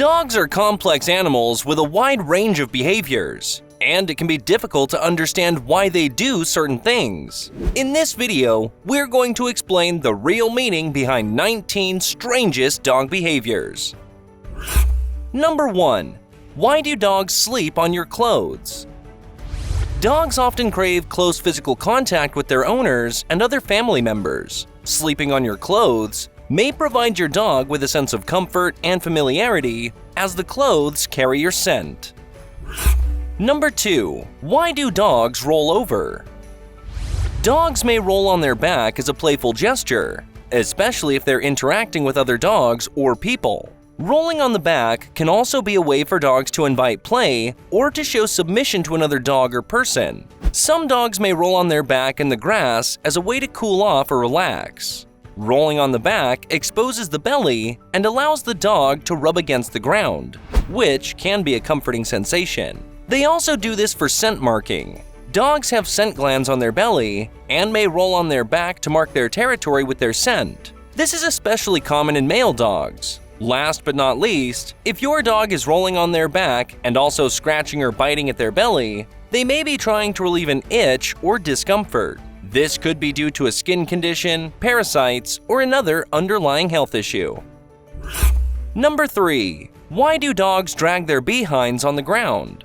Dogs are complex animals with a wide range of behaviors, and it can be difficult to understand why they do certain things. In this video, we're going to explain the real meaning behind 19 strangest dog behaviors. Number 1. Why do dogs sleep on your clothes? Dogs often crave close physical contact with their owners and other family members. Sleeping on your clothes may provide your dog with a sense of comfort and familiarity, as the clothes carry your scent. Number 2. Why do dogs roll over? Dogs may roll on their back as a playful gesture, especially if they're interacting with other dogs or people. Rolling on the back can also be a way for dogs to invite play or to show submission to another dog or person. Some dogs may roll on their back in the grass as a way to cool off or relax. Rolling on the back exposes the belly and allows the dog to rub against the ground, which can be a comforting sensation. They also do this for scent marking. Dogs have scent glands on their belly and may roll on their back to mark their territory with their scent. This is especially common in male dogs. Last but not least, if your dog is rolling on their back and also scratching or biting at their belly, they may be trying to relieve an itch or discomfort. This could be due to a skin condition, parasites, or another underlying health issue. Number 3. Why do dogs drag their behinds on the ground?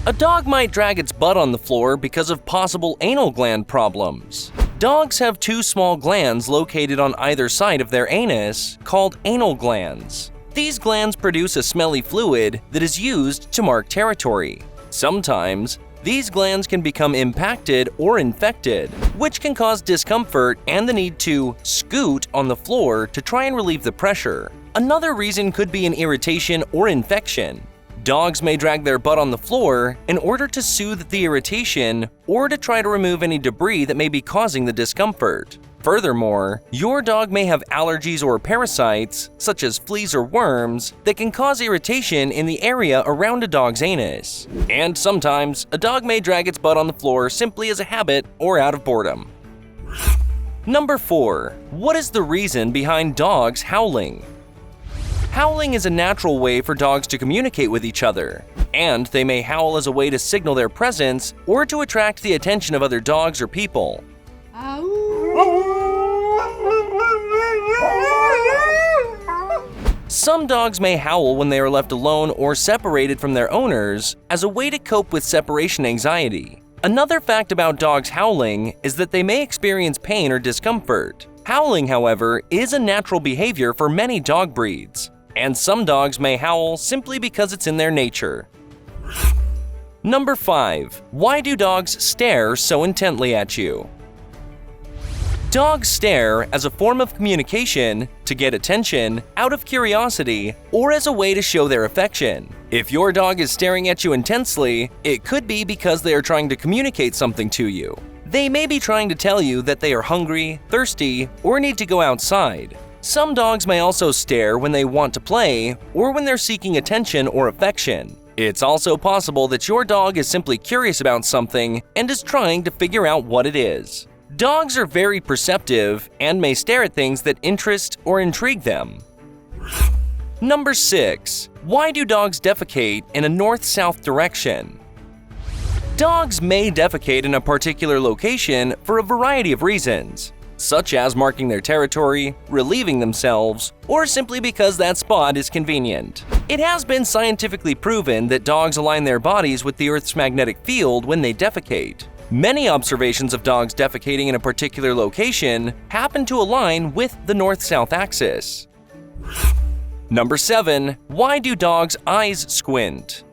A dog might drag its butt on the floor because of possible anal gland problems. Dogs have two small glands located on either side of their anus, called anal glands. These glands produce a smelly fluid that is used to mark territory. Sometimes, these glands can become impacted or infected, which can cause discomfort and the need to scoot on the floor to try and relieve the pressure. Another reason could be an irritation or infection. Dogs may drag their butt on the floor in order to soothe the irritation or to try to remove any debris that may be causing the discomfort. Furthermore, your dog may have allergies or parasites, such as fleas or worms, that can cause irritation in the area around a dog's anus. And sometimes, a dog may drag its butt on the floor simply as a habit or out of boredom. Number 4. What is the reason behind dogs howling? Howling is a natural way for dogs to communicate with each other, and they may howl as a way to signal their presence or to attract the attention of other dogs or people. Some dogs may howl when they are left alone or separated from their owners as a way to cope with separation anxiety. Another fact about dogs howling is that they may experience pain or discomfort. Howling, however, is a natural behavior for many dog breeds, and some dogs may howl simply because it's in their nature. Number 5. Why do dogs stare so intently at you? Dogs stare as a form of communication, to get attention, out of curiosity, or as a way to show their affection. If your dog is staring at you intensely, it could be because they are trying to communicate something to you. They may be trying to tell you that they are hungry, thirsty, or need to go outside. Some dogs may also stare when they want to play or when they're seeking attention or affection. It's also possible that your dog is simply curious about something and is trying to figure out what it is. Dogs are very perceptive and may stare at things that interest or intrigue them. Number 6. Why do dogs defecate in a north-south direction? Dogs may defecate in a particular location for a variety of reasons, such as marking their territory, relieving themselves, or simply because that spot is convenient. It has been scientifically proven that dogs align their bodies with the Earth's magnetic field when they defecate. Many observations of dogs defecating in a particular location happen to align with the north-south axis. Number 7. Why do dogs' eyes squint?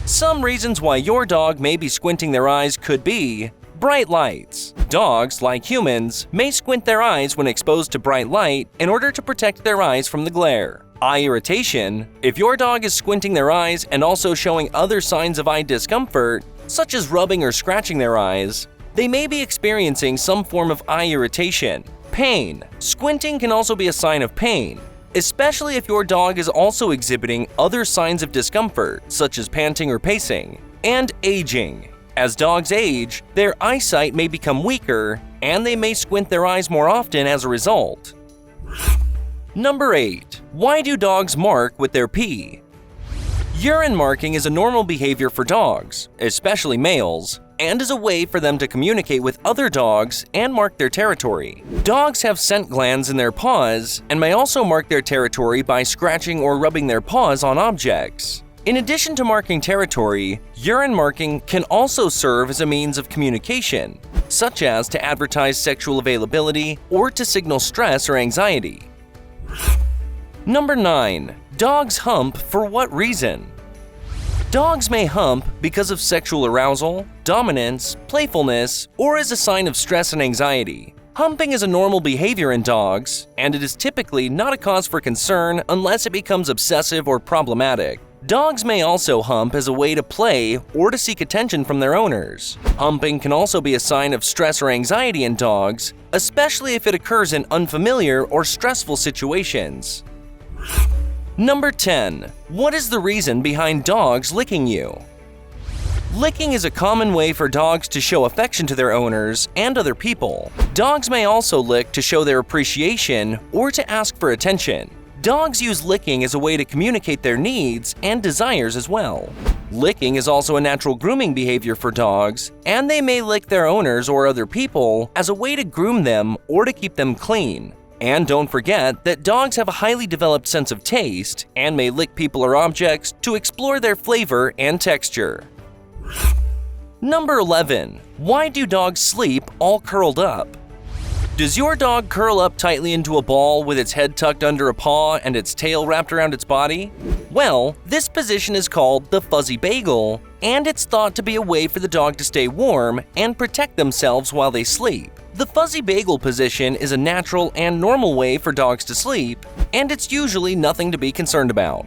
Some reasons why your dog may be squinting their eyes could be bright lights. Dogs, like humans, may squint their eyes when exposed to bright light in order to protect their eyes from the glare. Eye irritation. If your dog is squinting their eyes and also showing other signs of eye discomfort, such as rubbing or scratching their eyes, they may be experiencing some form of eye irritation. Pain. Squinting can also be a sign of pain, especially if your dog is also exhibiting other signs of discomfort, such as panting or pacing. And aging. As dogs age, their eyesight may become weaker, and they may squint their eyes more often as a result. Number 8. Why do dogs mark with their pee? Urine marking is a normal behavior for dogs, especially males, and is a way for them to communicate with other dogs and mark their territory. Dogs have scent glands in their paws and may also mark their territory by scratching or rubbing their paws on objects. In addition to marking territory, urine marking can also serve as a means of communication, such as to advertise sexual availability or to signal stress or anxiety. Number 9. Dogs hump for what reason? Dogs may hump because of sexual arousal, dominance, playfulness, or as a sign of stress and anxiety. Humping is a normal behavior in dogs, and it is typically not a cause for concern unless it becomes obsessive or problematic. Dogs may also hump as a way to play or to seek attention from their owners. Humping can also be a sign of stress or anxiety in dogs, especially if it occurs in unfamiliar or stressful situations. Number 10. What is the reason behind dogs licking you? Licking is a common way for dogs to show affection to their owners and other people. Dogs may also lick to show their appreciation or to ask for attention. Dogs use licking as a way to communicate their needs and desires as well. Licking is also a natural grooming behavior for dogs, and they may lick their owners or other people as a way to groom them or to keep them clean. And don't forget that dogs have a highly developed sense of taste and may lick people or objects to explore their flavor and texture. Number 11. Why do dogs sleep all curled up? Does your dog curl up tightly into a ball with its head tucked under a paw and its tail wrapped around its body? Well, this position is called the fuzzy bagel, and it's thought to be a way for the dog to stay warm and protect themselves while they sleep. The fuzzy bagel position is a natural and normal way for dogs to sleep, and it's usually nothing to be concerned about.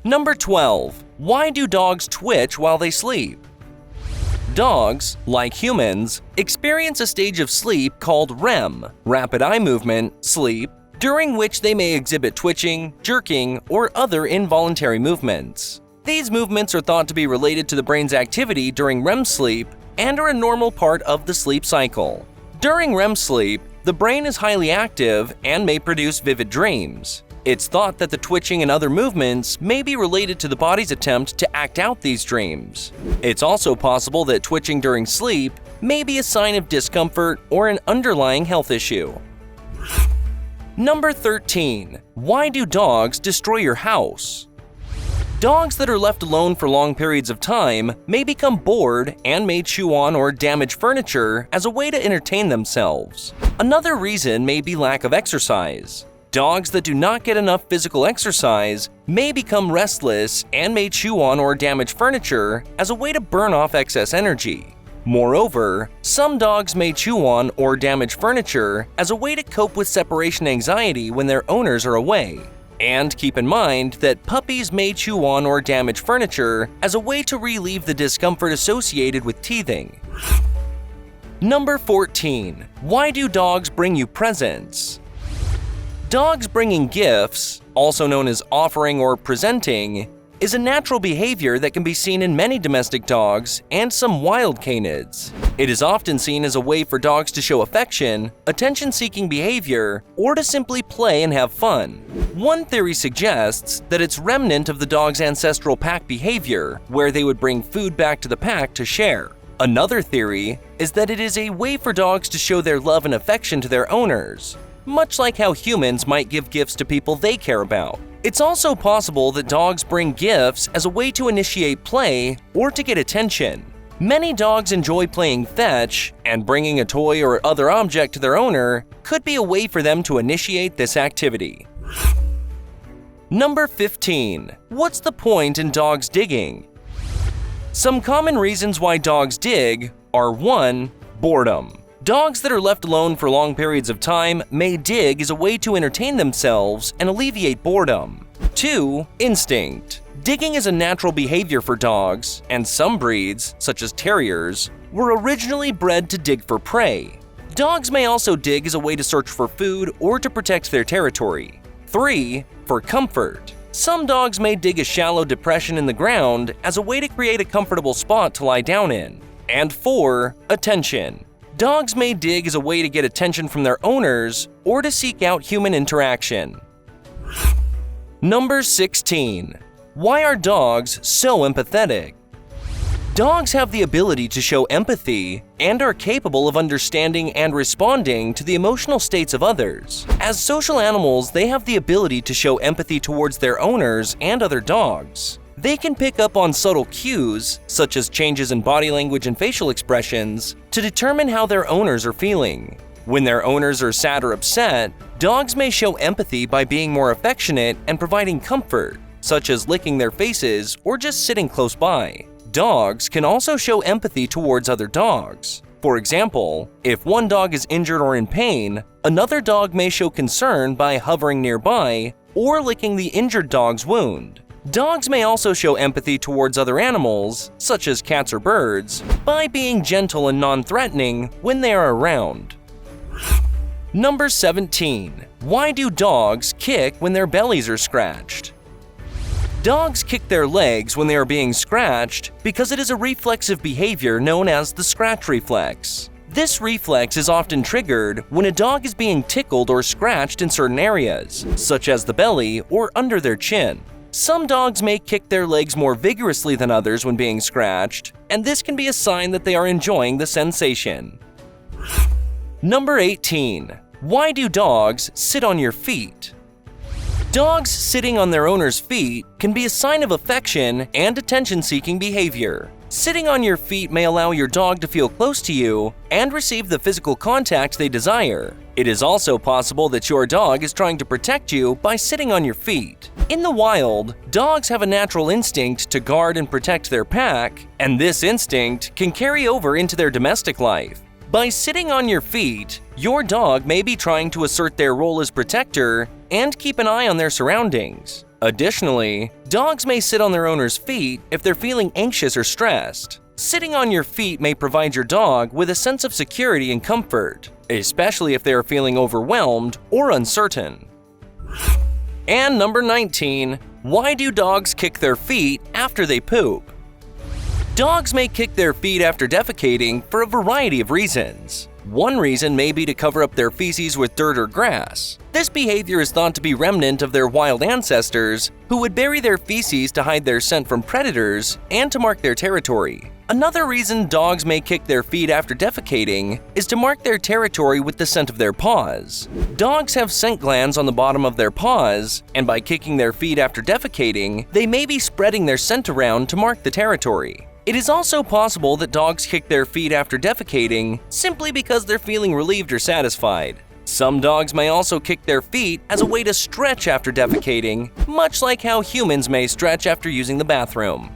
Number 12. Why do dogs twitch while they sleep? Dogs, like humans, experience a stage of sleep called REM, rapid eye movement, sleep, during which they may exhibit twitching, jerking, or other involuntary movements. These movements are thought to be related to the brain's activity during REM sleep and are a normal part of the sleep cycle. During REM sleep, the brain is highly active and may produce vivid dreams. It's thought that the twitching and other movements may be related to the body's attempt to act out these dreams. It's also possible that twitching during sleep may be a sign of discomfort or an underlying health issue. Number 13. Why do dogs destroy your house? Dogs that are left alone for long periods of time may become bored and may chew on or damage furniture as a way to entertain themselves. Another reason may be lack of exercise. Dogs that do not get enough physical exercise may become restless and may chew on or damage furniture as a way to burn off excess energy. Moreover, some dogs may chew on or damage furniture as a way to cope with separation anxiety when their owners are away. And keep in mind that puppies may chew on or damage furniture as a way to relieve the discomfort associated with teething. Number 14. Why do dogs bring you presents? Dogs bringing gifts, also known as offering or presenting, is a natural behavior that can be seen in many domestic dogs and some wild canids. It is often seen as a way for dogs to show affection, attention-seeking behavior, or to simply play and have fun. One theory suggests that it's remnant of the dog's ancestral pack behavior, where they would bring food back to the pack to share. Another theory is that it is a way for dogs to show their love and affection to their owners, much like how humans might give gifts to people they care about. It's also possible that dogs bring gifts as a way to initiate play or to get attention. Many dogs enjoy playing fetch, and bringing a toy or other object to their owner could be a way for them to initiate this activity. Number 15. What's the point in dogs digging? Some common reasons why dogs dig are 1. Boredom. Dogs that are left alone for long periods of time may dig as a way to entertain themselves and alleviate boredom. 2. Instinct. Digging is a natural behavior for dogs, and some breeds, such as terriers, were originally bred to dig for prey. Dogs may also dig as a way to search for food or to protect their territory. 3. For comfort. Some dogs may dig a shallow depression in the ground as a way to create a comfortable spot to lie down in. And 4. Attention. Dogs may dig as a way to get attention from their owners or to seek out human interaction. Number 16. Why are dogs so empathetic? Dogs have the ability to show empathy and are capable of understanding and responding to the emotional states of others. As social animals, they have the ability to show empathy towards their owners and other dogs. They can pick up on subtle cues, such as changes in body language and facial expressions, to determine how their owners are feeling. When their owners are sad or upset, dogs may show empathy by being more affectionate and providing comfort, such as licking their faces or just sitting close by. Dogs can also show empathy towards other dogs. For example, if one dog is injured or in pain, another dog may show concern by hovering nearby or licking the injured dog's wound. Dogs may also show empathy towards other animals, such as cats or birds, by being gentle and non-threatening when they are around. Number 17. Why do dogs kick when their bellies are scratched? Dogs kick their legs when they are being scratched because it is a reflexive behavior known as the scratch reflex. This reflex is often triggered when a dog is being tickled or scratched in certain areas, such as the belly or under their chin. Some dogs may kick their legs more vigorously than others when being scratched, and this can be a sign that they are enjoying the sensation. Number 18. Why do dogs sit on your feet? Dogs sitting on their owner's feet can be a sign of affection and attention-seeking behavior. Sitting on your feet may allow your dog to feel close to you and receive the physical contact they desire. It is also possible that your dog is trying to protect you by sitting on your feet. In the wild, dogs have a natural instinct to guard and protect their pack, and this instinct can carry over into their domestic life. By sitting on your feet, your dog may be trying to assert their role as protector and keep an eye on their surroundings. Additionally, dogs may sit on their owner's feet if they're feeling anxious or stressed. Sitting on your feet may provide your dog with a sense of security and comfort, especially if they are feeling overwhelmed or uncertain. And number 19. Why do dogs kick their feet after they poop? Dogs may kick their feet after defecating for a variety of reasons. One reason may be to cover up their feces with dirt or grass. This behavior is thought to be remnant of their wild ancestors, who would bury their feces to hide their scent from predators and to mark their territory. Another reason dogs may kick their feet after defecating is to mark their territory with the scent of their paws. Dogs have scent glands on the bottom of their paws, and by kicking their feet after defecating, they may be spreading their scent around to mark the territory. It is also possible that dogs kick their feet after defecating simply because they're feeling relieved or satisfied. Some dogs may also kick their feet as a way to stretch after defecating, much like how humans may stretch after using the bathroom.